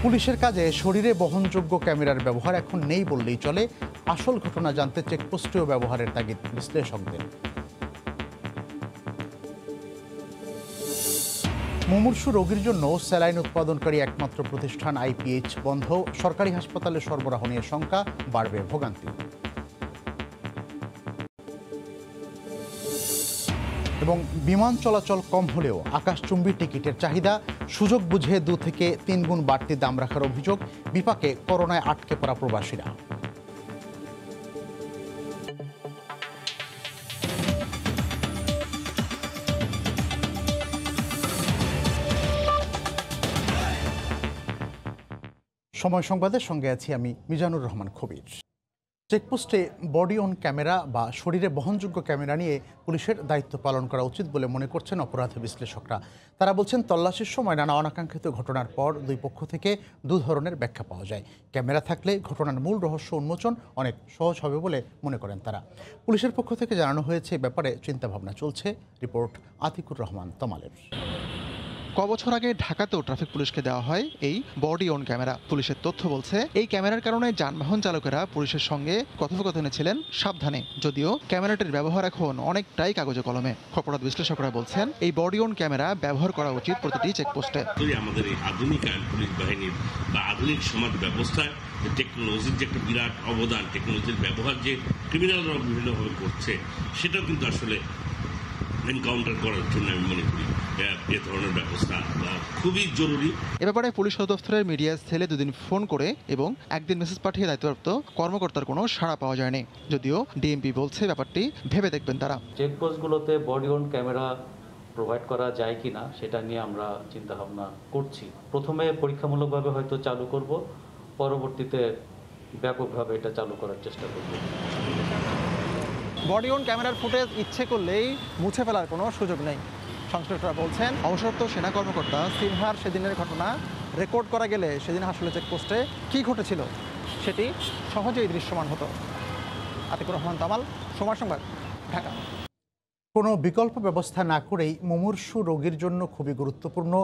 পুলিশের কাজে শরীরে বহনযোগ্য ক্যামেরার ব্যবহার এখন নেই বললেই চলে। আসল ঘটনা জানতে চেকপোস্টেও ব্যবহারের তাগিদ বিশ্লেষকদের। মুমূর্ষু রোগীর জন্য স্যালাইন উৎপাদনকারী একমাত্র প্রতিষ্ঠান আইপিএইচ বন্ধ। সরকারি হাসপাতালে সরবরাহ নিয়ে শঙ্কা, বাড়বে ভোগান্তি। এবং বিমান চলাচল কম হলেও আকাশচুম্বী টিকিটের চাহিদা, সুযোগ বুঝে 2 থেকে 3 গুণ বাড়তি দাম রাখার অভিযোগ। বিপাকে করোনায় আটকে পড়া প্রবাসীরা। সময় সংবাদের সঙ্গে আছি আমি Mizanur Rahman Khabir. চেকপোস্টে body on camera বা শরীরে বহনযোগ্য ক্যামেরা নিয়ে পুলিশের দায়িত্ব পালন করা উচিত বলে মনে করছেন অপরাধ বিশ্লেষকরা। তারা বলছেন, তল্লাশির সময় নানা অনাকাঙ্ক্ষিত ঘটনার পর 2 পক্ষ থেকে 2 ধরনের ব্যাখ্যা পাওয়া যায়। ক্যামেরা থাকলে ঘটনার মূল রহস্য উন্মোচন অনেক সহজ হবে বলে মনে করেন তারা। পুলিশের পক্ষ থেকে জানানো হয়েছে ব্যাপারে চিন্তাভাবনা চলছে। রিপোর্ট আতিকুর রহমান তমালের। কবছর আগে ঢাকাতেও ট্রাফিক পুলিশকে দেওয়া হয় এই বডি অন ক্যামেরা। পুলিশের তথ্য বলছে, এই ক্যামেরার কারণে যানবাহন চালকেরা পুলিশের সঙ্গে কথোপকথনে ছিলেন সাবধানে। যদিও ক্যামেরাটির ব্যবহার এখন অনেকটাই কাগজে কলমে। অপরাধ বিশ্লেষকরা বলছেন, এই বডি অন ক্যামেরা ব্যবহার করা উচিত প্রতিটি চেকপোস্টে। আমাদের এই আধুনিক আইন পুলিশ বাহিনীর বা আধুনিক সমাজ ব্যবস্থায় টেকনোলজির যে একটা বিরাট অবদান, টেকনোলজির ব্যবহার যে ক্রিমিনালরা বিভিন্নভাবে করছে, সেটাও কিন্তু আসলে এনকাউন্টার করার জন্য আমি মনে করি এ ধরনের ব্যবস্থা খুবই জরুরি। এ ব্যাপারে পুলিশ দফতরের মিডিয়া সেলে 2 দিন ফোন করে এবং 1 দিন মেসেজ পাঠিয়ে দায়িত্বপ্রাপ্ত কর্মকর্তার কোনো সাড়া পাওয়া যায়নি। যদিও ডিএমপি বলছে ব্যাপারটি ভেবে দেখবেন তারা। চেকপোস্টগুলোতে বডি অন ক্যামেরা প্রোভাইড করা যায় কিনা সেটা নিয়ে আমরা চিন্তা ভাবনা করছি। প্রথমে পরীক্ষামূলকভাবে হয়তো চালু করব, পরবর্তীতে ব্যাপকভাবে এটা চালু করার চেষ্টা করব। বডি অন ক্যামেরার ফুটেজ ইচ্ছে করলেই মুছে ফেলার কোনো সুযোগ নেই। সংশ্লিষ্টরা বলছেন, অবসরপ্রাপ্ত সেনা কর্মকর্তা সিনহার সেদিনের ঘটনা রেকর্ড করা গেলে সেদিন আসলে চেকপোস্টে কী ঘটেছিল সেটি সহজেই দৃশ্যমান হতো। আতিকুর রহমান তামাল, সময় সংবাদ, ঢাকা। কোনো বিকল্প ব্যবস্থা না করেই মুমূর্ষু রোগীর জন্য খুবই গুরুত্বপূর্ণ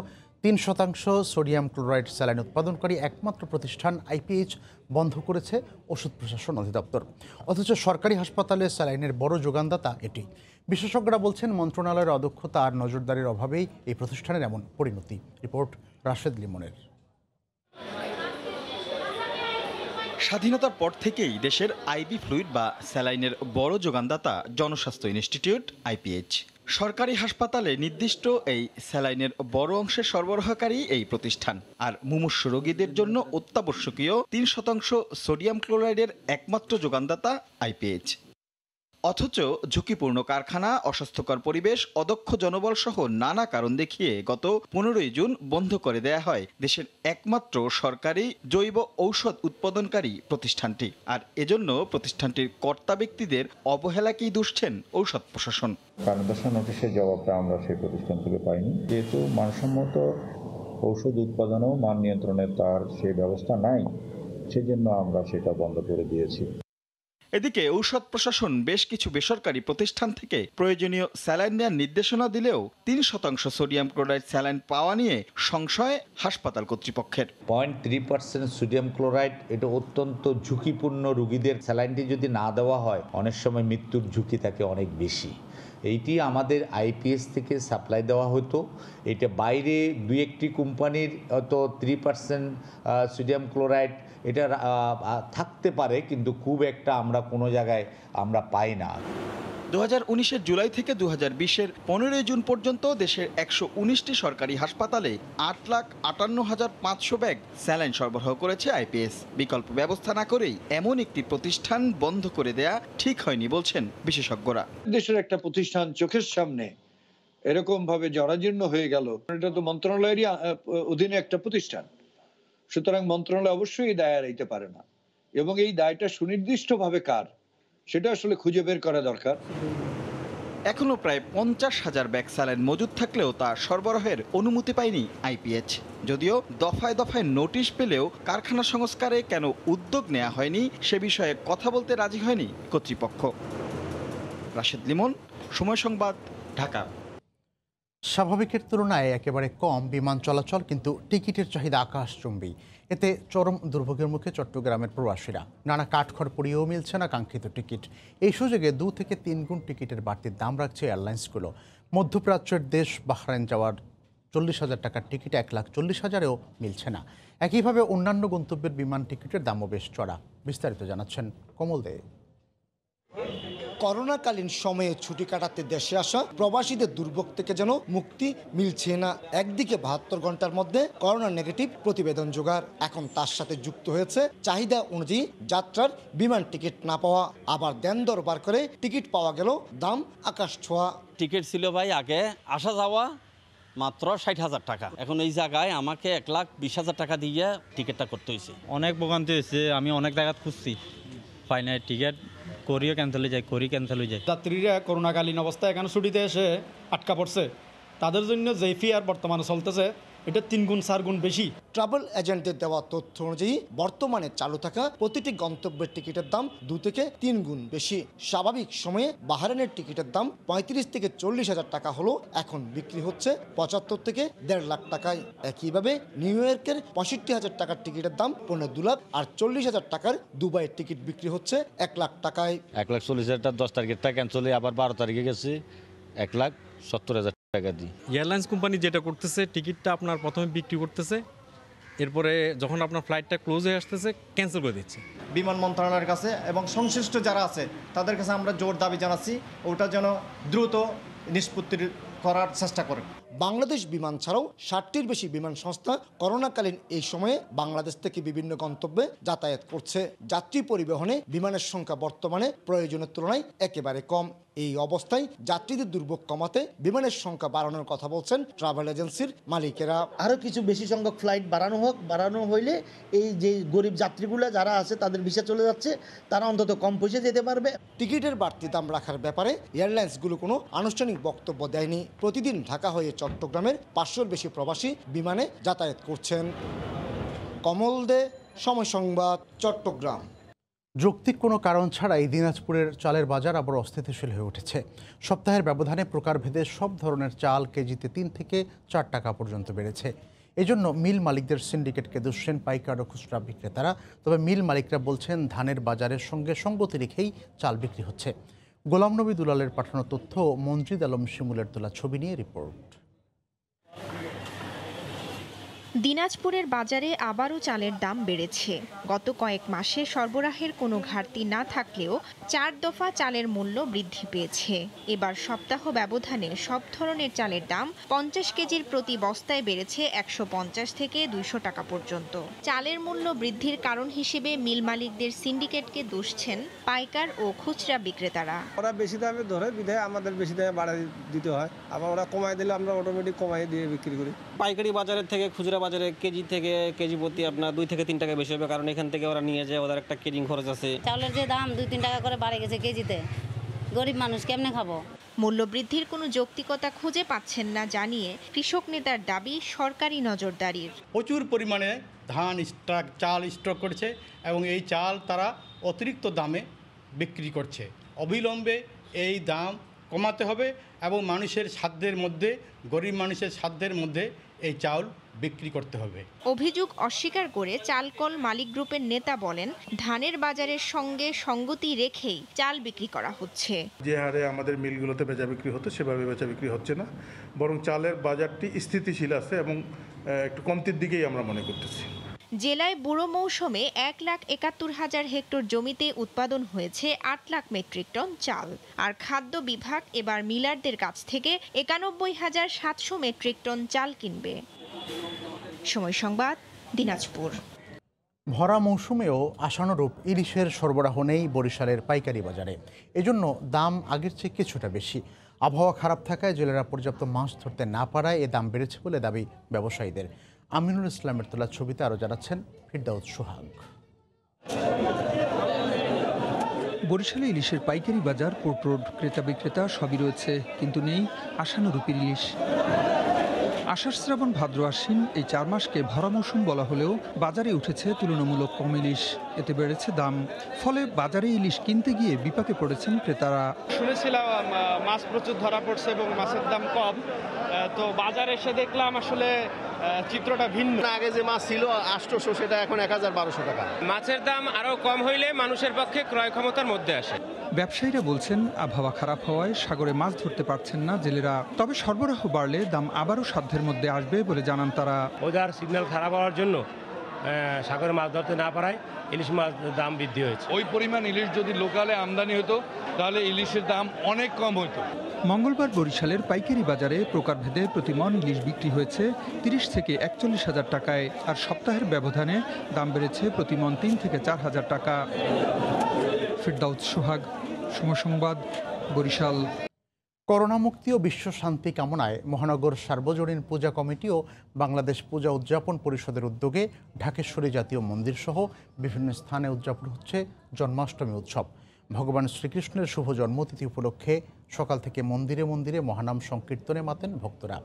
3% সোডিয়াম ক্লোরাইড স্যালাইন উৎপাদনকারী একমাত্র প্রতিষ্ঠান আইপিএইচ বন্ধ করেছে ওষুধ প্রশাসন অধিদপ্তর। অথচ সরকারি হাসপাতালে স্যালাইনের বড় যোগানদাতা এটি। বিশেষজ্ঞরা বলছেন, মন্ত্রণালয়ের অদক্ষতা আর নজরদারির অভাবেই এই প্রতিষ্ঠানের এমন পরিণতি। রিপোর্ট রাশেদ লিমনের। স্বাধীনতার পর থেকেই দেশের আইভি ফ্লুইড বা স্যালাইনের বড় যোগানদাতা জনস্বাস্থ্য ইনস্টিটিউট আইপিএইচ। সরকারি হাসপাতালে নির্দিষ্ট এই স্যালাইনের বড় অংশের সরবরাহকারী এই প্রতিষ্ঠান। আর মুমূর্ষু রোগীদের জন্য অত্যাবশ্যকীয় 3% সোডিয়াম ক্লোরাইডের একমাত্র যোগানদাতা আইপিএইচ। অথচ ঝুঁকিপূর্ণ কারখানা, অস্বাস্থ্যকর পরিবেশ, অদক্ষ জনবল সহ নানা কারণ দেখিয়ে গত 15 জুন বন্ধ করে দেয়া হয় দেশের একমাত্র সরকারি জৈব ঔষধ উৎপাদনকারী প্রতিষ্ঠানটি। আর এজন্য প্রতিষ্ঠানটির কর্তা ব্যক্তিদের অবহেলাকেই দুষছেন ঔষধ প্রশাসন। কারণদর্শন নোটিশের জবাবটা আমরা সেই প্রতিষ্ঠান থেকে পাইনি। যেহেতু মানসম্মত ঔষধ উৎপাদন ও মান নিয়ন্ত্রণের তার সেই ব্যবস্থা নাই, সেজন্য আমরা সেটা বন্ধ করে দিয়েছি। এদিকে ঔষধ প্রশাসন বেশ কিছু বেসরকারি প্রতিষ্ঠান থেকে প্রয়োজনীয় স্যালাইন নেওয়ার নির্দেশনা দিলেও 3% সোডিয়াম ক্লোরাইড স্যালাইন পাওয়া নিয়ে সংশয় হাসপাতাল কর্তৃপক্ষের। 0.3% সোডিয়াম ক্লোরাইড এটা অত্যন্ত ঝুঁকিপূর্ণ। রোগীদের স্যালাইনটি যদি না দেওয়া হয় অনেক সময় মৃত্যুর ঝুঁকি থাকে অনেক বেশি। এইটি আমাদের আইপিএস থেকে সাপ্লাই দেওয়া হতো। এটা বাইরে 2-1টি কোম্পানির হয়তো 3% সোডিয়াম ক্লোরাইড এটা থাকতে পারে, কিন্তু খুব একটা আমরা কোনো জায়গায় আমরা পাই না। 2019 জুলাই থেকে 2020 15 জুন পর্যন্ত দেশের 119টি সরকারি হাসপাতালে 8,58,500 ব্যাগ স্যালাইন সরবরাহ করেছে আইপিএস। বিকল্প ব্যবস্থা না করেই এমন একটি প্রতিষ্ঠান বন্ধ করে দেয়া ঠিক হয়নি বলছেন বিশেষজ্ঞরা। দেশের একটা প্রতিষ্ঠান চোখের সামনে এরকম ভাবে জরাজীর্ণ হয়ে গেল, এটা তো মন্ত্রণালয়েরই অধীনে একটা প্রতিষ্ঠান, সুতরাং মন্ত্রণালয় অবশ্যই দায় এড়াইতে পারে না, এবং এই দায়টা সুনির্দিষ্টভাবে কার সেটা আসলে খুঁজে বের করা দরকার। এখনো প্রায় 50,000 ব্যাগ স্যালাইন মজুদ থাকলেও তা সরবরাহের অনুমতি পায়নি আইপিএইচ। যদিও দফায় দফায় নোটিশ পেলেও কারখানা সংস্কারে কেন উদ্যোগ নেওয়া হয়নি সে বিষয়ে কথা বলতে রাজি হয়নি কর্তৃপক্ষ। রাশেদ লিমন, সময় সংবাদ, ঢাকা। স্বাভাবিকের তুলনায় একেবারে কম বিমান চলাচল, কিন্তু টিকিটের চাহিদা আকাশচুম্বী। এতে চরম দুর্ভোগের মুখে চট্টগ্রামের প্রবাসীরা। নানা কাঠখড় পুড়িয়েও মিলছে না কাঙ্ক্ষিত টিকিট। এই সুযোগে 2 থেকে 3 গুণ টিকিটের বাড়তির দাম রাখছে এয়ারলাইন্সগুলো। মধ্যপ্রাচ্যের দেশ বাহরাইন যাওয়ার 40,000 টাকার টিকিট 1,40,000-এও মিলছে না। একইভাবে অন্যান্য গন্তব্যের বিমান টিকিটের দামও বেশ চড়া। বিস্তারিত জানাচ্ছেন কমল দে। করোনাকালীন সময়ে ছুটি কাটাতে দেশে আসা প্রবাসীদের দুর্ভোগ থেকে যেন মুক্তি মিলছে না। একদিকে 72 ঘন্টার মধ্যে করোনা নেগেটিভ প্রতিবেদন জোগাড়, এখন তার সাথে যুক্ত হয়েছে চাহিদা অনুযায়ী যাত্রার বিমান টিকিট না পাওয়া। আবার দেন দরবার করে টিকিট পাওয়া গেল দাম আকাশ ছোঁয়া। টিকিট ছিল ভাই আগে আসা যাওয়া মাত্র 60,000 টাকা, এখন এই জায়গায় আমাকে 1,20,000 টাকা দিয়ে টিকিটটা করতে হয়েছে। অনেক ভোগান্তি হয়েছে, আমি অনেক জায়গা খুঁজছি, পাই না টিকিট, করিও ক্যান্সেল হয়ে যায়, ক্যান্সেল হয়ে যায়। যাত্রীরা করোনাকালীন অবস্থায় এখানে ছুটিতে এসে আটকা পড়ছে, তাদের জন্য যে ফেয়ার বর্তমানে চলতেছে এটা 3 গুণ 4 গুণ বেশি। ট্রাভেল এজেন্টের দেওয়া তথ্য অনুযায়ী বর্তমানে চালু থাকা প্রতিটি গন্তব্যের টিকিটের দাম 2 থেকে 3 গুণ বেশি। স্বাভাবিক সময়ে বাহরাইনের টিকিটের দাম 35 থেকে 40,000 টাকা হলো এখন বিক্রি হচ্ছে 75 থেকে 1.5 লাখ টাকায়। একইভাবে নিউ ইয়র্কের 65,000 টাকার টিকিটের দাম 2.5 লাখ, আর 40,000 টাকার দুবাইয়ের টিকিট বিক্রি হচ্ছে 1 লাখ টাকায়। 1,40,000 10 তারিখেরটা ক্যান্সেল হয়ে আবার 12 তারিখে গেছে 1,70,000 টাকা দিই। এয়ারলাইন্স কোম্পানি যেটা করতেছে, টিকিটটা আপনার প্রথমে বিক্রি করতেছে, এরপরে যখন আপনার ফ্লাইটটা ক্লোজ হয়ে আসতেছে ক্যান্সেল করে দিচ্ছে। বিমান মন্ত্রণালয়ের কাছে এবং সংশ্লিষ্ট যারা আছে তাদের কাছে আমরা জোর দাবি জানাচ্ছি ওটা যেন দ্রুত নিষ্পত্তি করার চেষ্টা করেন। বাংলাদেশ বিমান ছাড়াও 60টির বেশি বিমান সংস্থা করোনাকালীন এই সময়ে বাংলাদেশ থেকে বিভিন্ন গন্তব্যে যাতায়াত করছে। যাত্রী পরিবহনে বিমানের সংখ্যা বর্তমানে প্রয়োজনের তুলনায় একেবারে কম। এই অবস্থায় যাত্রীদের দুর্ভোগ কমাতে বিমানের সংখ্যা বাড়ানোর কথা বলছেন ট্রাভেল এজেন্সির মালিকেরা। আরও কিছু বেশি সংখ্যক ফ্লাইট বাড়ানো হোক, বাড়ানো হইলে এই যে গরিব যাত্রীগুলো যারা আছে তাদের ভিসা চলে যাচ্ছে, তারা অন্তত কম পয়সা যেতে পারবে। টিকিটের বাড়তি দাম রাখার ব্যাপারে এয়ারলাইন্সগুলো কোনো আনুষ্ঠানিক বক্তব্য দেয়নি। প্রতিদিন ঢাকা হয়ে চট্টগ্রামের 500-র বেশি প্রবাসী বিমানে যাতায়াত করছেন। কমল দে, সময় সংবাদ, চট্টগ্রাম। যৌক্তিক কোনো কারণ ছাড়াই দিনাজপুরের চালের বাজার আবার অস্থিতিশীল হয়ে উঠেছে। সপ্তাহের ব্যবধানে প্রকারভেদে সব ধরনের চাল কেজিতে 3 থেকে 4 টাকা পর্যন্ত বেড়েছে। এজন্য মিল মালিকদের সিন্ডিকেটকে দুষছেন পাইকার ও খুচরা বিক্রেতারা। তবে মিল মালিকরা বলছেন ধানের বাজারের সঙ্গে সঙ্গতি রেখেই চাল বিক্রি হচ্ছে। গোলাম নবী দুলালের পাঠানো তথ্য, মনজিদ আলম শিমুলের তোলা ছবি নিয়ে রিপোর্ট। দিনাজপুরের বাজারে আবারও চালের দাম বেড়েছে। গত কয়েক মাসে সরবরাহের কোনো ঘাটতি না থাকলেও 4 দফা চালের মূল্য বৃদ্ধি পেয়েছে। এবার সপ্তাহ ব্যবধানে সব ধরনের চালের দাম 50 কেজির প্রতি বস্তায় বেড়েছে 150 থেকে 200 টাকা পর্যন্ত। চালের মূল্য বৃদ্ধির কারণ হিসেবে মিল মালিকদের সিন্ডিকেটকে দুষছেন পাইকার ও খুচরা বিক্রেতারা। ওরা বেশি দামে ধরে বিধায় আমাদের বেশি দামে বাড়াই দিতে হয়, আবার ওরা কমাই দিলে আমরা অটোমেটিক কমাই দিয়ে বিক্রি করি। পাইকারি বাজারের থেকে খুচরা বাজারে কেজি প্রতি আপনার 2 থেকে 3 টাকা বেশি হবে, কারণ এখান থেকে ওরা নিয়ে যায়, ওদের একটা কেজিং খরচ আছে। চাউলের যে দাম 2-3 টাকা করে বাড়ে গেছে কেজিতে, গরিব মানুষ কেমনে খাবো? মূল্যবৃদ্ধির কোনো যৌক্তিকতা খুঁজে পাচ্ছেন না জানিয়ে কৃষক নেতার দাবি সরকারি নজরদারির। প্রচুর পরিমাণে চাল স্টক করছে এবং এই চাল তারা অতিরিক্ত দামে বিক্রি করছে। অবিলম্বে এই দাম কমাতে হবে এবং মানুষের সাধ্যের মধ্যে, গরিব মানুষের সাধ্যের মধ্যে এই চাল বিক্রি করতে হবে। অভিযোগ অস্বীকার করে চালকল মালিক গ্রুপের নেতা বলেন, ধানের বাজারের সঙ্গে সঙ্গতি রেখেই চাল বিক্রি করা হচ্ছে। যে হারে আমাদের মিলগুলোতে বেচা বিক্রি হতো সেভাবে বেচা বিক্রি হচ্ছে না, বরং চালের বাজারটি স্থিতিশীল আছে এবং একটু কমতির দিকেই আমরা মনে করতেছি। জেলায় বুড়ো মৌসুমে 1,71,000 হেক্টর জমিতে উৎপাদন হয়েছে 8 লাখ মেট্রিক টন চাল। আর খাদ্য বিভাগ এবার মিলারদের কাছ থেকে 91,700 মেট্রিক টন চাল কিনবে। সময় সংবাদ, দিনাজপুর। ভরা মৌসুমেও আশানুরূপ ইলিশের সরবরাহ নেই বরিশালের পাইকারি বাজারে। এজন্য দাম আগের চেয়ে কিছুটা বেশি। আবহাওয়া খারাপ থাকায় জেলেরা পর্যাপ্ত মাছ ধরতে না পারায় এ দাম বেড়েছে বলে দাবি ব্যবসায়ীদের। আমিনুল ইসলামের তোলা ছবিতে আরও জানাচ্ছেন ফিরদাউস সোহাগ। বরিশালে ইলিশের পাইকারি বাজার, পোর্ট রোড, ক্রেতা বিক্রেতা সবই রয়েছে, কিন্তু নেই আশানুরূপ ইলিশ। আষাঢ় শ্রাবণ ভাদ্র আশ্বিন এই 4 মাসকে ভরা মৌসুম বলা হলেও বাজারে উঠেছে তুলনামূলক কম ইলিশ। এতে বেড়েছে দাম, ফলে বাজারে ইলিশ কিনতে গিয়ে বিপাকে পড়েছেন ক্রেতারা। শুনেছিলাম মাছ প্রচুর ধরা পড়ছে এবং মাছের দাম কম, তো বাজারে এসে দেখলাম আসলে চিত্রটা ভিন্ন। আগে যে মাছ ছিল 800, সেটা এখন 1000-1200 টাকা। মাছের দাম আরও কম হইলে মানুষের পক্ষে ক্রয় ক্ষমতার মধ্যে আসে। ব্যবসায়ীরা বলছেন আবহাওয়া খারাপ হওয়ায় সাগরে মাছ ধরতে পারছেন না জেলেরা। তবে সরবরাহ বাড়লে দাম আবারও সাধ্যের মধ্যে আসবে বলে জানান তারা। ওয়েদার সিগন্যাল খারাপ হওয়ার জন্য সাগরে মাছ ধরতে না পারায় ইলিশ মাছ দাম বৃদ্ধি হয়েছে। ওই পরিমাণ ইলিশ যদি লোকালে আমদানি হতো তাহলে ইলিশের দাম অনেক কম হতো। মঙ্গলবার বরিশালের পাইকারি বাজারে প্রকারভেদে প্রতি মণ ইলিশ বিক্রি হয়েছে 30 থেকে 41,000 টাকায়, আর সপ্তাহের ব্যবধানে দাম বেড়েছে প্রতি মণ 3 থেকে 4,000 টাকা। ফিরদাউস সোহাগ, সময় সংবাদ, বরিশাল। করোনা মুক্তি ও বিশ্ব শান্তি কামনায় মহানগর সার্বজনীন পূজা কমিটি ও বাংলাদেশ পূজা উদযাপন পরিষদের উদ্যোগে ঢাকেশ্বরী জাতীয় মন্দির সহ বিভিন্ন স্থানে উদযাপন হচ্ছে জন্মাষ্টমী উৎসব। ভগবান শ্রীকৃষ্ণের শুভ জন্মতিথি উপলক্ষে সকাল থেকে মন্দিরে মন্দিরে মহানাম সংকীর্তনে মাতেন ভক্তরা।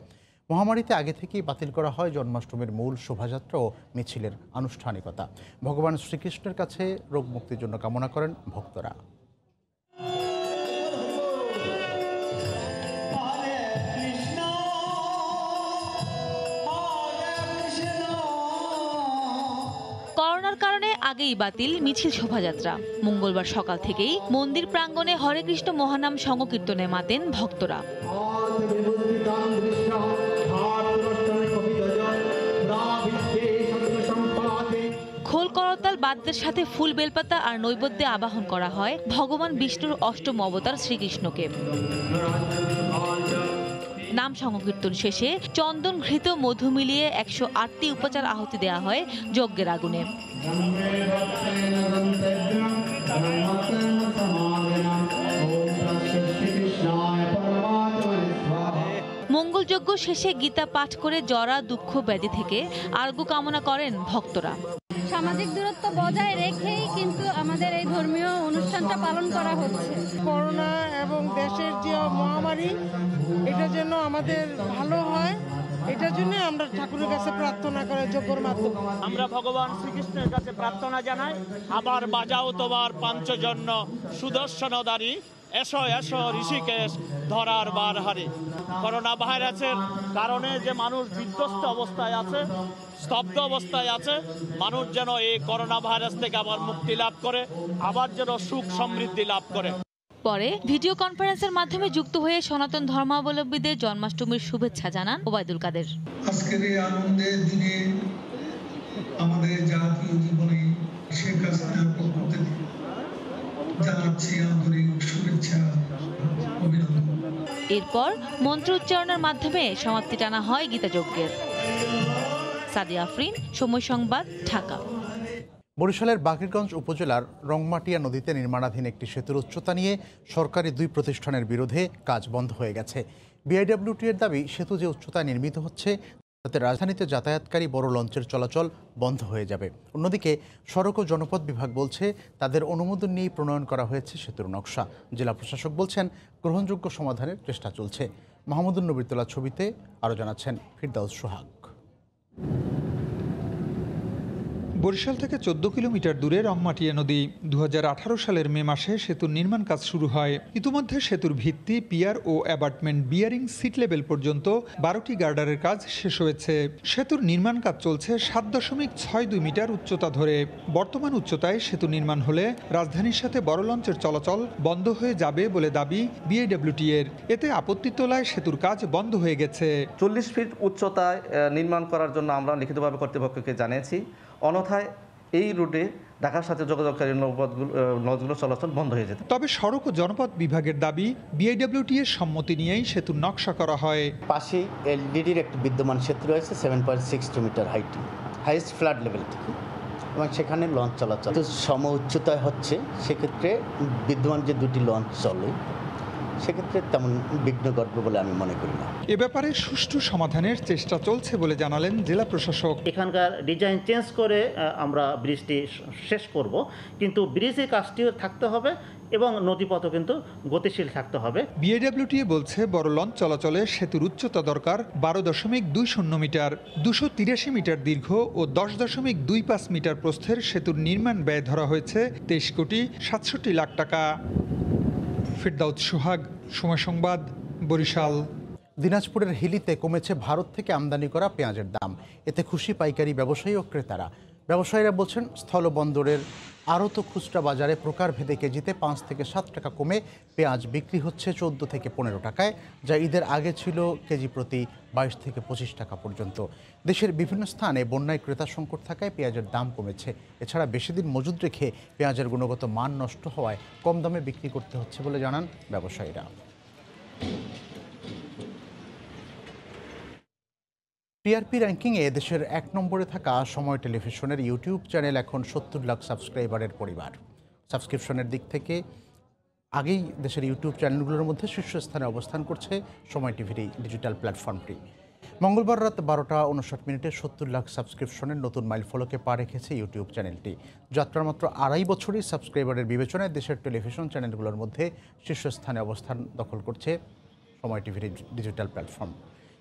মহামারীতে আগে থেকেই বাতিল করা হয় জন্মাষ্টমীর মূল শোভাযাত্রা ও মিছিলের আনুষ্ঠানিকতা। ভগবান শ্রীকৃষ্ণের কাছে রোগ মুক্তির জন্য কামনা করেন ভক্তরা। করোনার কারণে আগেই বাতিল মিছিল শোভাযাত্রা। মঙ্গলবার সকাল থেকেই মন্দির প্রাঙ্গণে হরে কৃষ্ণ মহানাম সংকীর্তনে মাতেন ভক্তরা। খোল করতাল বাদ্যের সাথে ফুল বেলপাতা আর নৈবেদ্যে আবাহন করা হয় ভগবান বিষ্ণুর অষ্টম অবতার শ্রীকৃষ্ণকে। নাম সংকীর্তন শেষে চন্দন ঘৃত মধু মিলিয়ে 108টি উপচার আহুতি দেওয়া হয় যজ্ঞের আগুনে। মঙ্গলযজ্ঞ শেষে গীতা পাঠ করে জরা দুঃখ ব্যাধি থেকে আরোগ্য কামনা করেন ভক্তরা। সামাজিক দূরত্ব বজায় রেখেই কিন্তু আমাদের এই ধর্মীয় অনুষ্ঠানটা পালন করা হচ্ছে। করোনা এবং দেশের যে মহামারী, এটা যেন আমাদের ভালো হয়, এটার জন্য আমরা ঠাকুরের কাছে প্রার্থনা করে যজ্ঞের মাধ্যমে আমরা ভগবান শ্রীকৃষ্ণের কাছে প্রার্থনা জানাই, আবার বাজাও তোমার পাঞ্চজন্য সুদর্শনদারি, এসো এসো ঋষিকেশ ধরার বার হারি। করোনা ভাইরাসের কারণে যে মানুষ বিধ্বস্ত অবস্থায় আছে, স্তব্ধ অবস্থায় আছে, মানুষ যেন এই করোনা ভাইরাস থেকে আবার মুক্তি লাভ করে, আবার যেন সুখ সমৃদ্ধি লাভ করে। পরে ভিডিও কনফারেন্সের মাধ্যমে যুক্ত হয়ে সনাতন ধর্মাবলম্বীদের জন্মাষ্টমীর শুভেচ্ছা জানান ওবায়দুল কাদের। আজকের এই আনন্দের দিনে আমাদের জাতীয় জীবনে শেখ হাসিনার পক্ষ থেকে জানাচ্ছি আন্তরিক শুভেচ্ছা, অভিনন্দন। এরপর মন্ত্র উচ্চারণের মাধ্যমে সমাপ্তি টানা হয় গীতাযজ্ঞের। সাদিয়া আফরিন, সময় সংবাদ, ঢাকা। বরিশালের বাকেরগঞ্জ উপজেলার রংমাটিয়া নদীতে নির্মাণাধীন একটি সেতুর উচ্চতা নিয়ে সরকারি 2 প্রতিষ্ঠানের বিরুদ্ধে কাজ বন্ধ হয়ে গেছে। বিআইডব্লিউটি এর দাবি, সেতু যে উচ্চতায় নির্মিত হচ্ছে তাতে রাজধানীতে যাতায়াতকারী বড় লঞ্চের চলাচল বন্ধ হয়ে যাবে। অন্যদিকে সড়ক ও জনপথ বিভাগ বলছে তাদের অনুমোদন নিয়েই প্রণয়ন করা হয়েছে সেতুর নকশা। জেলা প্রশাসক বলছেন গ্রহণযোগ্য সমাধানের চেষ্টা চলছে। মাহমুদুন নবীর তোলা ছবিতে আরও জানাচ্ছেন ফিরদাউস সোহাগ। বরিশাল থেকে 14 কিলোমিটার দূরে রংমাটিয়া নদী। 2018 সালের মে মাসে সেতুর নির্মাণ কাজ শুরু হয়। ইতিমধ্যে সেতুর ভিত্তি, পিয়ার ও অ্যাবাটমেন্ট বিয়ারিং সিট লেভেল পর্যন্ত 12টি গার্ডারের কাজ শেষ হয়েছে। সেতুর নির্মাণ কাজ চলছে 7.62 মিটার উচ্চতা ধরে। বর্তমান উচ্চতায় সেতু নির্মাণ হলে রাজধানীর সাথে বড় লঞ্চের চলাচল বন্ধ হয়ে যাবে বলে দাবি বিআইডব্লিউটি এর। এতে আপত্তি তোলায় সেতুর কাজ বন্ধ হয়ে গেছে। 40 ফিট উচ্চতায় নির্মাণ করার জন্য আমরা লিখিতভাবে কর্তৃপক্ষকে জানিয়েছি। অন্যথায় এই রুটে ঢাকার সাথে যোগাযোগকারী নৌপথগুলো চলাচল বন্ধ হয়ে যেত। তবে সড়ক ও জনপথ বিভাগের দাবি, বিআইডব্লিউটি এর সম্মতি নিয়েই সেতুর নকশা করা হয়। পাশেই এলডিডির একটি বিদ্যমান সেতু রয়েছে 7.62 মিটার হাইয়েস্ট ফ্লাড লেভেল থেকে, এবং সেখানে লঞ্চ চলাচল সম উচ্চতায় হচ্ছে। সেক্ষেত্রে বিদ্যমান যে 2টি লঞ্চ চলে সেক্ষেত্রে তেমন বিঘ্ন ঘটবে বলে আমি মনে করি না। এ ব্যাপারে সুষ্ঠু সমাধানের চেষ্টা চলছে বলে জানালেন জেলা প্রশাসক। এখানকার ডিজাইন চেঞ্জ করে আমরা ব্রিজটি শেষ করব, কিন্তু ব্রিজের কাজটিও থাকতে হবে এবং নদীপথও কিন্তু গতিশীল থাকতে হবে। বিএডব্লিউটিএ বলছে বড় লঞ্চ চলাচলে সেতুর উচ্চতা দরকার 12.20 মিটার, 283 মিটার দীর্ঘ ও 10.25 মিটার প্রস্থের সেতুর নির্মাণ ব্যয় ধরা হয়েছে 23,67,00,000 টাকা। ফিরদাউস সোহাগ, সময় সংবাদ, বরিশাল। দিনাজপুরের হিলিতে কমেছে ভারত থেকে আমদানি করা পেঁয়াজের দাম। এতে খুশি পাইকারি ব্যবসায়ী ও ক্রেতারা। ব্যবসায়ীরা বলছেন স্থলবন্দরের আড়ত খুচরা বাজারে প্রকারভেদে কেজিতে 5 থেকে 7 টাকা কমে পেঁয়াজ বিক্রি হচ্ছে 14 থেকে 15 টাকায়, যা ঈদের আগে ছিল কেজি প্রতি 22 থেকে 25 টাকা পর্যন্ত। দেশের বিভিন্ন স্থানে বন্যায় ক্রেতা সংকট থাকায় পেঁয়াজের দাম কমেছে। এছাড়া বেশি দিন মজুদ রেখে পেঁয়াজের গুণগত মান নষ্ট হওয়ায় কম দামে বিক্রি করতে হচ্ছে বলে জানান ব্যবসায়ীরা। টিআরপি র্যাঙ্কিংয়ে দেশের 1 নম্বরে থাকা সময় টেলিভিশনের ইউটিউব চ্যানেল এখন 70 লাখ সাবস্ক্রাইবারের পরিবার। সাবস্ক্রিপশনের দিক থেকে আগেই দেশের ইউটিউব চ্যানেলগুলোর মধ্যে শীর্ষস্থানে অবস্থান করছে সময় টিভির এই ডিজিটাল প্ল্যাটফর্মটি। মঙ্গলবার রাত 12:59 70 লাখ সাবস্ক্রিপশনের নতুন মাইলফলকে পা রেখেছে ইউটিউব চ্যানেলটি। যাত্রার মাত্র 2.5 বছরই সাবস্ক্রাইবারের বিবেচনায় দেশের টেলিভিশন চ্যানেলগুলোর মধ্যে শীর্ষস্থানে অবস্থান দখল করছে সময় টিভির ডিজিটাল প্ল্যাটফর্ম।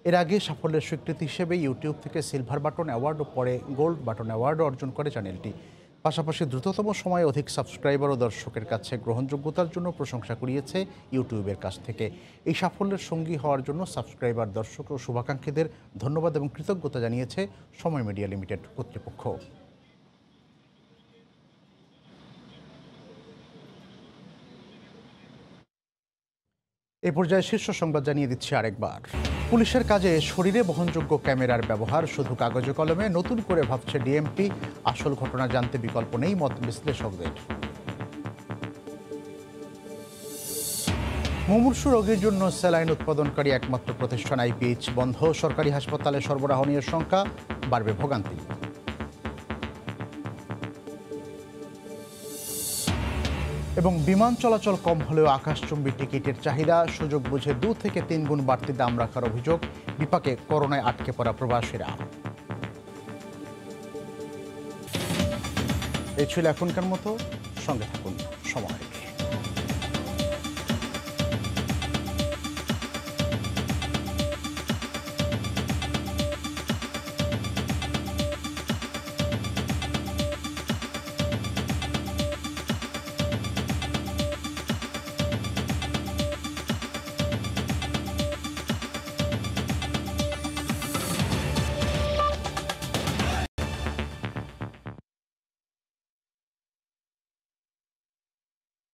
এর আগে সাফল্যের স্বীকৃতি হিসেবে ইউটিউব থেকে সিলভার বাটন অ্যাওয়ার্ড ও পরে গোল্ড বাটন অ্যাওয়ার্ডও অর্জন করে চ্যানেলটি। পাশাপাশি দ্রুততম সময়ে অধিক সাবস্ক্রাইবার ও দর্শকের কাছে গ্রহণযোগ্যতার জন্য প্রশংসা কুড়িয়েছে ইউটিউবের কাছ থেকে। এই সাফল্যের সঙ্গী হওয়ার জন্য সাবস্ক্রাইবার, দর্শক ও শুভাকাঙ্ক্ষীদের ধন্যবাদ এবং কৃতজ্ঞতা জানিয়েছে সময় মিডিয়া লিমিটেড কর্তৃপক্ষ। এ পর্যায়ে শীর্ষ সংবাদ জানিয়ে দিচ্ছি আরেকবার। পুলিশের কাজে শরীরে বহনযোগ্য ক্যামেরার ব্যবহার শুধু কাগজে কলমে, নতুন করে ভাবছে ডিএমপি। আসল ঘটনা জানতে বিকল্প নেই মত বিশ্লেষকদের। মুমূর্ষু রোগীর জন্য স্যালাইন উৎপাদনকারী একমাত্র প্রতিষ্ঠান আইপিএইচ বন্ধ। সরকারি হাসপাতালে সরবরাহ নিয়ে শঙ্কা, বাড়বে ভোগান্তি। এবং বিমান চলাচল কম হলেও আকাশচুম্বী টিকিটের চাহিদা, সুযোগ বুঝে 2 থেকে 3 গুণ বাড়তি দাম রাখার অভিযোগ। বিপাকে করোনায় আটকে পড়া প্রবাসীরা। এই ছিল এখনকার মতো, সঙ্গে থাকুন সময়।